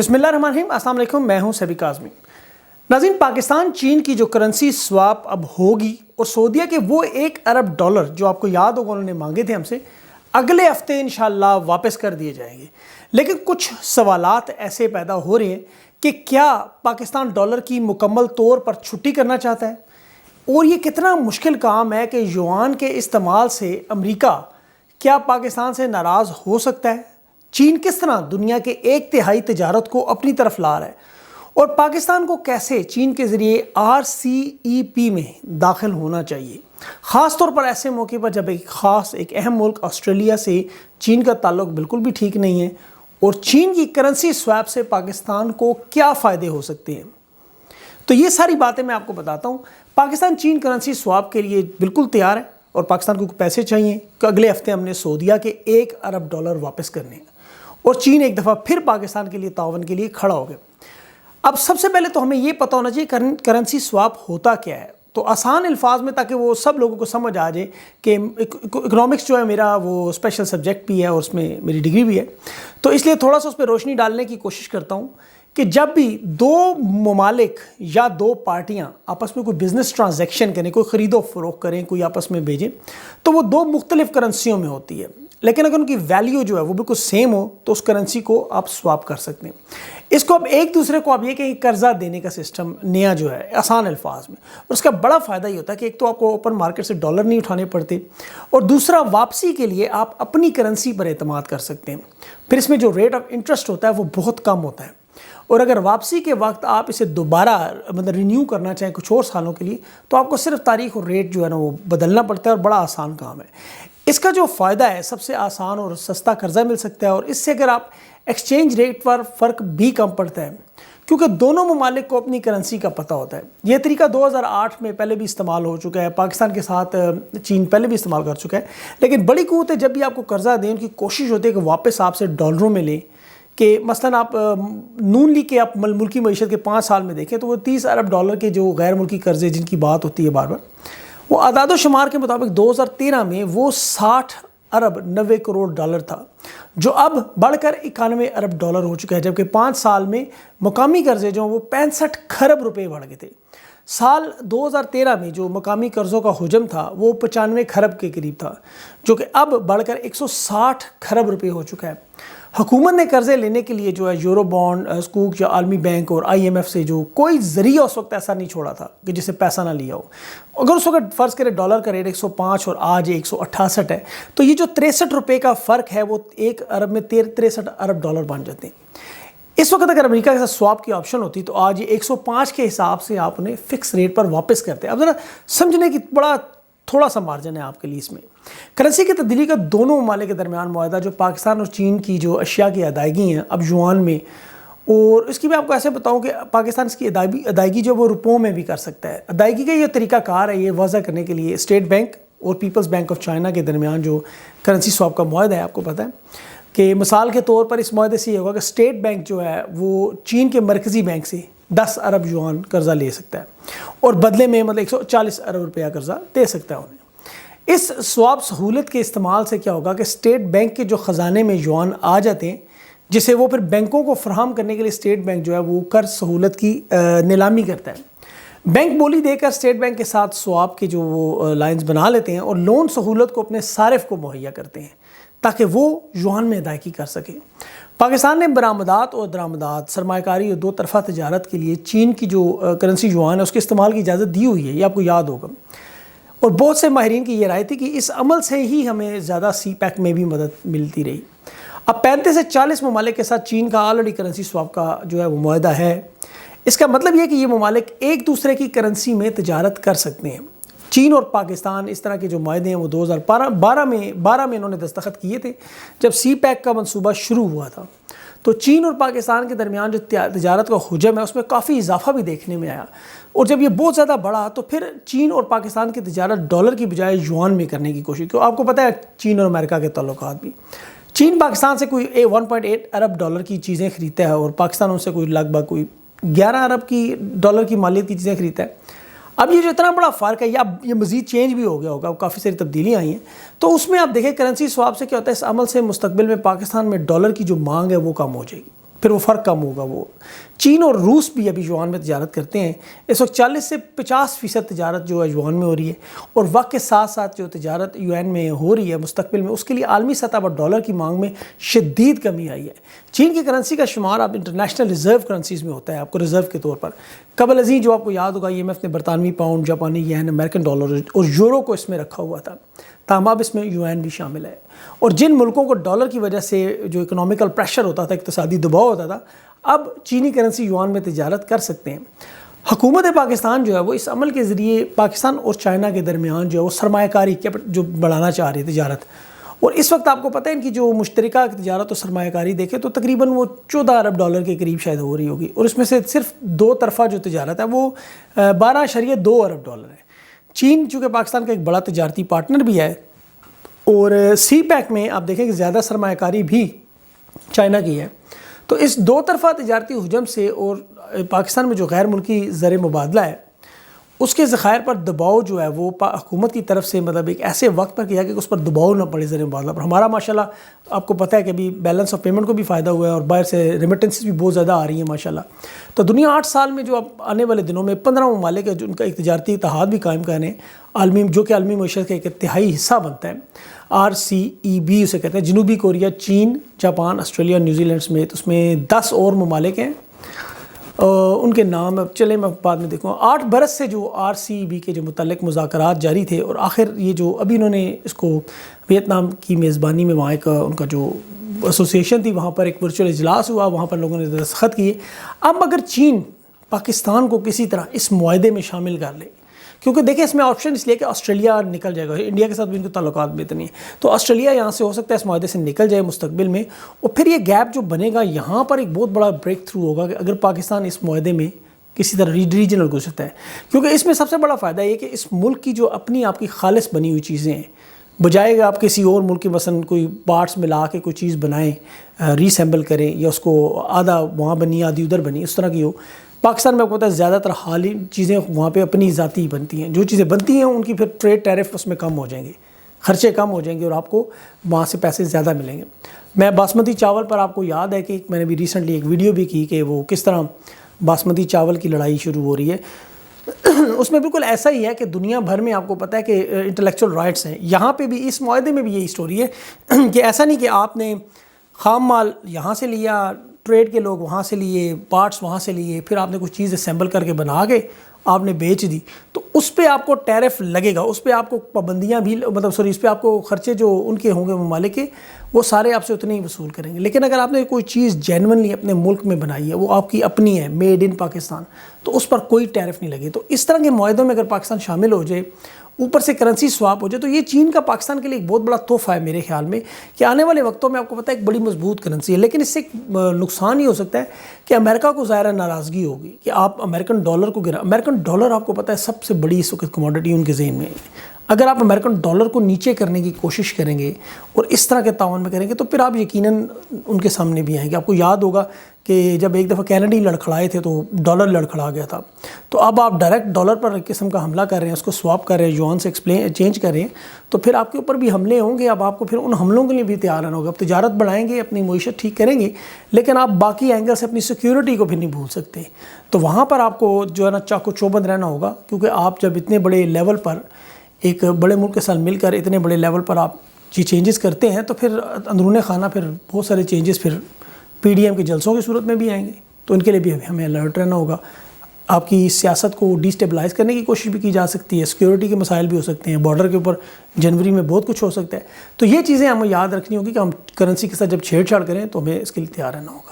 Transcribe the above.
بسم اللہ الرحمن الرحیم، السلام علیکم، میں ہوں سبی کاظمی۔ ناظرین، پاکستان چین کی جو کرنسی سواپ اب ہوگی اور سعودیہ کے وہ $1 ارب جو آپ کو یاد ہوگا انہوں نے مانگے تھے ہم سے، اگلے ہفتے انشاءاللہ واپس کر دیے جائیں گے۔ لیکن کچھ سوالات ایسے پیدا ہو رہے ہیں کہ کیا پاکستان ڈالر کی مکمل طور پر چھٹی کرنا چاہتا ہے، اور یہ کتنا مشکل کام ہے کہ یوان کے استعمال سے امریکہ کیا پاکستان سے ناراض ہو سکتا ہے؟ چین کس طرح دنیا کے 1/3 تجارت کو اپنی طرف لا رہا ہے، اور پاکستان کو کیسے چین کے ذریعے RCEP میں داخل ہونا چاہیے، خاص طور پر ایسے موقع پر جب ایک اہم ملک آسٹریلیا سے چین کا تعلق بالکل بھی ٹھیک نہیں ہے، اور چین کی کرنسی سواپ سے پاکستان کو کیا فائدے ہو سکتے ہیں۔ تو یہ ساری باتیں میں آپ کو بتاتا ہوں۔ پاکستان چین کرنسی سواپ کے لیے بالکل تیار ہے، اور پاکستان کو پیسے چاہیے کہ اگلے ہفتے ہم نے سعودیہ کے $1 ارب واپس کرنے ہیں، اور چین ایک دفعہ پھر پاکستان کے لیے تعاون کے لیے کھڑا ہو گیا۔ اب سب سے پہلے تو ہمیں یہ پتہ ہونا چاہیے کرنسی سواپ ہوتا کیا ہے، تو آسان الفاظ میں، تاکہ وہ سب لوگوں کو سمجھ آ جائے کہ اکنامکس جو ہے میرا وہ اسپیشل سبجیکٹ بھی ہے اور اس میں میری ڈگری بھی ہے، تو اس لیے تھوڑا سا اس پہ روشنی ڈالنے کی کوشش کرتا ہوں کہ جب بھی دو ممالک یا دو پارٹیاں آپس میں کوئی بزنس ٹرانزیکشن کریں، کوئی خرید و فروخت کریں، کوئی آپس میں بھیجیں، تو وہ دو مختلف کرنسیوں میں ہوتی ہے، لیکن اگر ان کی ویلیو جو ہے وہ بالکل سیم ہو تو اس کرنسی کو آپ سواپ کر سکتے ہیں۔ اس کو اب ایک دوسرے کو آپ یہ کہ قرضہ دینے کا سسٹم نیا جو ہے آسان الفاظ میں، اور اس کا بڑا فائدہ یہ ہوتا ہے کہ ایک تو آپ کو اوپن مارکیٹ سے ڈالر نہیں اٹھانے پڑتے، اور دوسرا واپسی کے لیے آپ اپنی کرنسی پر اعتماد کر سکتے ہیں۔ پھر اس میں جو ریٹ آف انٹرسٹ ہوتا ہے وہ بہت کم ہوتا ہے، اور اگر واپسی کے وقت آپ اسے دوبارہ رینیو کرنا چاہیں کچھ اور سالوں کے لیے، تو آپ کو صرف تاریخ اور ریٹ جو ہے نا وہ بدلنا پڑتا ہے، اور بڑا آسان کام ہے۔ اس کا جو فائدہ ہے، سب سے آسان اور سستا قرضہ مل سکتا ہے، اور اس سے اگر آپ ایکسچینج ریٹ پر فرق بھی کم پڑتا ہے، کیونکہ دونوں ممالک کو اپنی کرنسی کا پتہ ہوتا ہے۔ یہ طریقہ 2008 میں پہلے بھی استعمال ہو چکا ہے، پاکستان کے ساتھ چین پہلے بھی استعمال کر چکا ہے، لیکن بڑی قوتیں جب بھی آپ کو قرضہ دیں، ان کی کوشش ہوتی ہے کہ واپس آپ سے ڈالروں میں لیں، کہ مثلا آپ نون لیگ کے آپ ملکی معیشت کے 5 سال میں دیکھیں تو وہ $30 ارب کے جو غیر ملکی قرضے جن کی بات ہوتی ہے بار بار، وہ اعداد و شمار کے مطابق 2013 میں وہ $60 ارب 90 کروڑ تھا، جو اب بڑھ کر $91 ارب ہو چکا ہے، جبکہ 5 سال میں مقامی قرضے جو وہ 65 کھرب روپے بڑھ گئے تھے۔ سال 2013 میں جو مقامی قرضوں کا حجم تھا وہ 95 کھرب کے قریب تھا، جو کہ اب بڑھ کر 160 کھرب روپے ہو چکا ہے۔ حکومت نے قرضے لینے کے لیے جو ہے یورو بانڈ، سکوک یا عالمی بینک اور IMF سے جو کوئی ذریعہ اس وقت ایسا نہیں چھوڑا تھا کہ جسے پیسہ نہ لیا ہو۔ اگر اس وقت فرض کرے ڈالر کا ریٹ 105 اور آج 168 ہے، تو یہ جو 63 روپے کا فرق ہے وہ 1 ارب میں 63 ارب ڈالر بن جاتے ہیں۔ اس وقت اگر امریکہ کے ساتھ سواپ کی آپشن ہوتی تو آج یہ 105 کے حساب سے آپ انہیں فکس ریٹ پر واپس کرتے ہیں۔ اب ذرا سمجھنے کی تھوڑا سا مارجن ہے آپ کے لیے اس میں۔ کرنسی کی تبدیلی کا دونوں ممالک کے درمیان معاہدہ جو پاکستان اور چین کی جو اشیاء کی ادائیگی ہیں اب یوان میں، اور اس کی میں آپ کو ایسے بتاؤں کہ پاکستان اس کی ادائیگی جو وہ روپوں میں بھی کر سکتا ہے۔ ادائیگی کا یہ طریقہ کار ہے، یہ واضح کرنے کے لیے اسٹیٹ بینک اور پیپلز بینک آف چائنا کے درمیان جو کرنسی سواپ کا معاہدہ ہے، آپ کو پتہ ہے کہ مثال کے طور پر اس معاہدے سے یہ ہوگا کہ اسٹیٹ بینک جو ہے وہ چین کے مرکزی بینک سے 10 ارب یوان قرضہ لے سکتا ہے، اور بدلے میں 140 ارب روپیہ قرضہ دے سکتا ہے انہیں۔ اس سواپ سہولت کے استعمال سے کیا ہوگا کہ اسٹیٹ بینک کے جو خزانے میں یوان آ جاتے ہیں، جسے وہ پھر بینکوں کو فراہم کرنے کے لیے اسٹیٹ بینک جو ہے وہ قرض سہولت کی نیلامی کرتا ہے۔ بینک بولی دے کر اسٹیٹ بینک کے ساتھ سواپ کے جو وہ لائنز بنا لیتے ہیں، اور لون سہولت کو اپنے صارف کو مہیا کرتے ہیں تاکہ وہ یوان میں ادائیگی کر سکے۔ پاکستان نے برآمدات اور درآمدات، سرمایہ کاری اور دو طرفہ تجارت کے لیے چین کی جو کرنسی یوان ہے اس کے استعمال کی اجازت دی ہوئی ہے، یہ آپ کو یاد ہوگا، اور بہت سے ماہرین کی یہ رائے تھی کہ اس عمل سے ہی ہمیں زیادہ CPEC میں بھی مدد ملتی رہی۔ اب 35 سے 40 ممالک کے ساتھ چین کا آلریڈی کرنسی سواپ کا جو ہے وہ معاہدہ ہے۔ اس کا مطلب یہ کہ یہ ممالک ایک دوسرے کی کرنسی میں تجارت کر سکتے ہیں۔ چین اور پاکستان اس طرح کے جو معاہدے ہیں وہ 2012 میں انہوں نے دستخط کیے تھے، جب CPEC کا منصوبہ شروع ہوا تھا۔ تو چین اور پاکستان کے درمیان جو تجارت کا حجم ہے اس میں کافی اضافہ بھی دیکھنے میں آیا، اور جب یہ بہت زیادہ بڑھا تو پھر چین اور پاکستان کی تجارت ڈالر کی بجائے یوان میں کرنے کی کوشش کی۔ آپ کو پتہ ہے چین اور امریکہ کے تعلقات بھی، چین پاکستان سے کوئی 1.8 ارب کی چیزیں خریدتا ہے، اور پاکستان ان سے کوئی لگ بھگ 11 ارب کی مالیت کی چیزیں خریدتا ہے۔ اب یہ جو اتنا بڑا فرق ہے، یہ مزید چینج بھی ہو گیا ہوگا، کافی ساری تبدیلیاں آئی ہیں، تو اس میں آپ دیکھیں کرنسی سواپ سے کیا ہوتا ہے، اس عمل سے مستقبل میں پاکستان میں ڈالر کی جو مانگ ہے وہ کم ہو جائے گی۔ پھر وہ فرق کم ہوگا. وہ چین اور روس بھی ابھی یوان میں تجارت کرتے ہیں. اس وقت 40 سے 50% تجارت جو ہے یوان میں ہو رہی ہے, اور وقت کے ساتھ ساتھ جو تجارت یوان میں ہو رہی ہے مستقبل میں, اس کے لیے عالمی سطح پر ڈالر کی مانگ میں شدید کمی آئی ہے. چین کی کرنسی کا شمار اب انٹرنیشنل ریزرو کرنسیز میں ہوتا ہے, آپ کو ریزرو کے طور پر. قبل ازیں جو آپ کو یاد ہوگا IMF نے برطانوی پاؤنڈ, جاپانی ین, امریکن ڈالر اور یورو کو اس میں رکھا ہوا تھا, تاہم اب اس میں یوان بھی شامل ہے. اور جن ملکوں کو ڈالر کی وجہ سے جو اکنامیکل پریشر ہوتا تھا, اقتصادی دباؤ ہوتا تھا, اب چینی کرنسی یوان میں تجارت کر سکتے ہیں. حکومت پاکستان جو ہے وہ اس عمل کے ذریعے پاکستان اور چائنا کے درمیان جو ہے وہ سرمایہ کاری جو بڑھانا چاہ رہی ہے تجارت. اور اس وقت آپ کو پتہ ہے ان کی جو مشترکہ تجارت اور سرمایہ کاری دیکھیں تو تقریباً وہ 14 ارب ڈالر کے قریب شاید ہو رہی ہوگی, اور اس میں سے صرف 2 طرفہ جو تجارت ہے وہ 12.2 ارب ڈالر ہے. چین چونکہ پاکستان کا ایک بڑا تجارتی پارٹنر بھی ہے, اور سی پیک میں آپ دیکھیں کہ زیادہ سرمایہ کاری بھی چائنا کی ہے. تو اس 2 طرفہ تجارتی حجم سے اور پاکستان میں جو غیر ملکی زر مبادلہ ہے اس کے ذخائر پر دباؤ جو ہے وہ حکومت کی طرف سے مطلب ایک ایسے وقت پر کیا کہ اس پر دباؤ نہ پڑے زر مبادلہ پر. ہمارا ماشاءاللہ آپ کو پتہ ہے کہ ابھی بیلنس آف پیمنٹ کو بھی فائدہ ہوا ہے, اور باہر سے ریمیٹنسز بھی بہت زیادہ آ رہی ہیں ماشاءاللہ. تو دنیا 8 سال میں جو اب آنے والے دنوں میں 15 ممالک ہے جو ان کا ایک تجارتی اتحاد بھی قائم کریں عالمی, جو کہ عالمی معیشت کا ایک تہائی حصہ بنتا ہے. RCEP اسے کہتے ہیں. جنوبی کوریا, چین, جاپان, آسٹریلیا, نیوزی لینڈ سمیت اس میں 10 اور ممالک ہیں. ان کے نام اب چلیں میں بعد میں دیکھوں. 8 برس سے جو RCEP کے جو متعلق مذاکرات جاری تھے, اور آخر یہ جو ابھی انہوں نے اس کو ویتنام کی میزبانی میں وہاں ایک ان کا جو ایسوسیشن تھی وہاں پر ایک ورچوئل اجلاس ہوا, وہاں پر لوگوں نے دستخط کیے. اب اگر چین پاکستان کو کسی طرح اس معاہدے میں شامل کر لے, کیونکہ دیکھیں اس میں آپشن اس لیے کہ آسٹریلیا نکل جائے گا, انڈیا کے ساتھ بھی ان کے تعلقات بہتر نہیں ہیں, تو آسٹریلیا یہاں سے ہو سکتا ہے اس معاہدے سے نکل جائے مستقبل میں, اور پھر یہ گیپ جو بنے گا یہاں پر ایک بہت بڑا بریک تھرو ہوگا کہ اگر پاکستان اس معاہدے میں کسی طرح ریجنل گزرتا ہے. کیونکہ اس میں سب سے بڑا فائدہ یہ کہ اس ملک کی جو اپنی آپ کی خالص بنی ہوئی چیزیں ہیں, بجائے کہ آپ کسی اور ملک کے مثلا کوئی پارٹس ملا کے کوئی چیز بنائیں, ریسیمبل کریں, یا اس کو آدھا وہاں بنی آدھی ادھر بنی, اس طرح کی ہو. پاکستان میں آپ کو پتہ ہے زیادہ تر حالی چیزیں وہاں پہ اپنی ذاتی بنتی ہیں, جو چیزیں بنتی ہیں ان کی پھر ٹریڈ ٹیرف اس میں کم ہو جائیں گے, خرچے کم ہو جائیں گے, اور آپ کو وہاں سے پیسے زیادہ ملیں گے. میں باسمتی چاول پر آپ کو یاد ہے کہ میں نے بھی ریسنٹلی ایک ویڈیو بھی کی کہ وہ کس طرح باسمتی چاول کی لڑائی شروع ہو رہی ہے. اس میں بالکل ایسا ہی ہے کہ دنیا بھر میں آپ کو پتہ ہے کہ انٹلیکچوئل رائٹس ہیں, یہاں پہ بھی اس معاہدے میں بھی یہی سٹوری ہے کہ ایسا نہیں کہ آپ نے خام مال یہاں سے لیا, ٹریڈ کے لوگ وہاں سے لیے, پارٹس وہاں سے لیے, پھر آپ نے کچھ چیز اسمبل کر کے بنا کے آپ نے بیچ دی, تو اس پہ آپ کو ٹیرف لگے گا, اس پہ آپ کو پابندیاں بھی اس پہ آپ کو خرچے جو ان کے ہوں گے ممالک کے وہ سارے آپ سے اتنے ہی وصول کریں گے. لیکن اگر آپ نے کوئی چیز جینونلی اپنے ملک میں بنائی ہے, وہ آپ کی اپنی ہے, میڈ ان پاکستان, تو اس پر کوئی ٹیرف نہیں لگے. تو اس طرح کے معاہدوں میں اگر پاکستان شامل ہو جائے, اوپر سے کرنسی سواپ ہو جائے, تو یہ چین کا پاکستان کے لیے ایک بہت بڑا تحفہ ہے میرے خیال میں, کہ آنے والے وقتوں میں آپ کو پتہ ہے ایک بڑی مضبوط کرنسی ہے. لیکن اس سے ایک نقصان ہی ہو سکتا ہے کہ امریکہ کو ظاہر ناراضگی ہوگی کہ آپ امریکن ڈالر کو امریکن ڈالر آپ کو پتہ ہے سب سے بڑی اس وقت کموڈٹی ان کے ذہن میں ہے. اگر آپ امریکن ڈالر کو نیچے کرنے کی کوشش کریں گے اور اس طرح کے تعاون میں کریں گے, تو پھر آپ یقیناً ان کے سامنے بھی آئیں گے. آپ کو یاد ہوگا کہ جب ایک دفعہ کینیڈی لڑکھڑائے تھے تو ڈالر لڑکھڑا گیا تھا, تو اب آپ ڈائریکٹ ڈالر پر ایک قسم کا حملہ کر رہے ہیں, اس کو سواپ کر رہے ہیں, یوان سے چینج کر رہے ہیں, تو پھر آپ کے اوپر بھی حملے ہوں گے. اب آپ کو پھر ان حملوں کے لیے بھی تیار رہنا ہوگا. آپ تجارت بڑھائیں گے, اپنی معیشت ٹھیک کریں گے, لیکن آپ باقی اینگل سے اپنی سیکیورٹی کو بھی نہیں بھول سکتے. تو وہاں پر آپ کو جو ہے نا چاقو چوبند رہنا ہوگا, کیونکہ آپ جب اتنے بڑے لیول پر ایک بڑے ملک کے ساتھ مل کر اتنے بڑے لیول پر آپ چینجز کرتے ہیں, تو پھر اندرون خانہ پھر بہت سارے چینجز پھر PDM کے جلسوں کی صورت میں بھی آئیں گے. تو ان کے لیے بھی ہمیں الرٹ رہنا ہوگا. آپ کی سیاست کو ڈی اسٹیبلائز کرنے کی کوشش بھی کی جا سکتی ہے, سیکیورٹی کے مسائل بھی ہو سکتے ہیں, بارڈر کے اوپر جنوری میں بہت کچھ ہو سکتا ہے. تو یہ چیزیں ہمیں یاد رکھنی ہوگی کہ ہم کرنسی کے ساتھ جب چھیڑ چھاڑ کریں تو ہمیں اس کے لیے تیار رہنا ہوگا.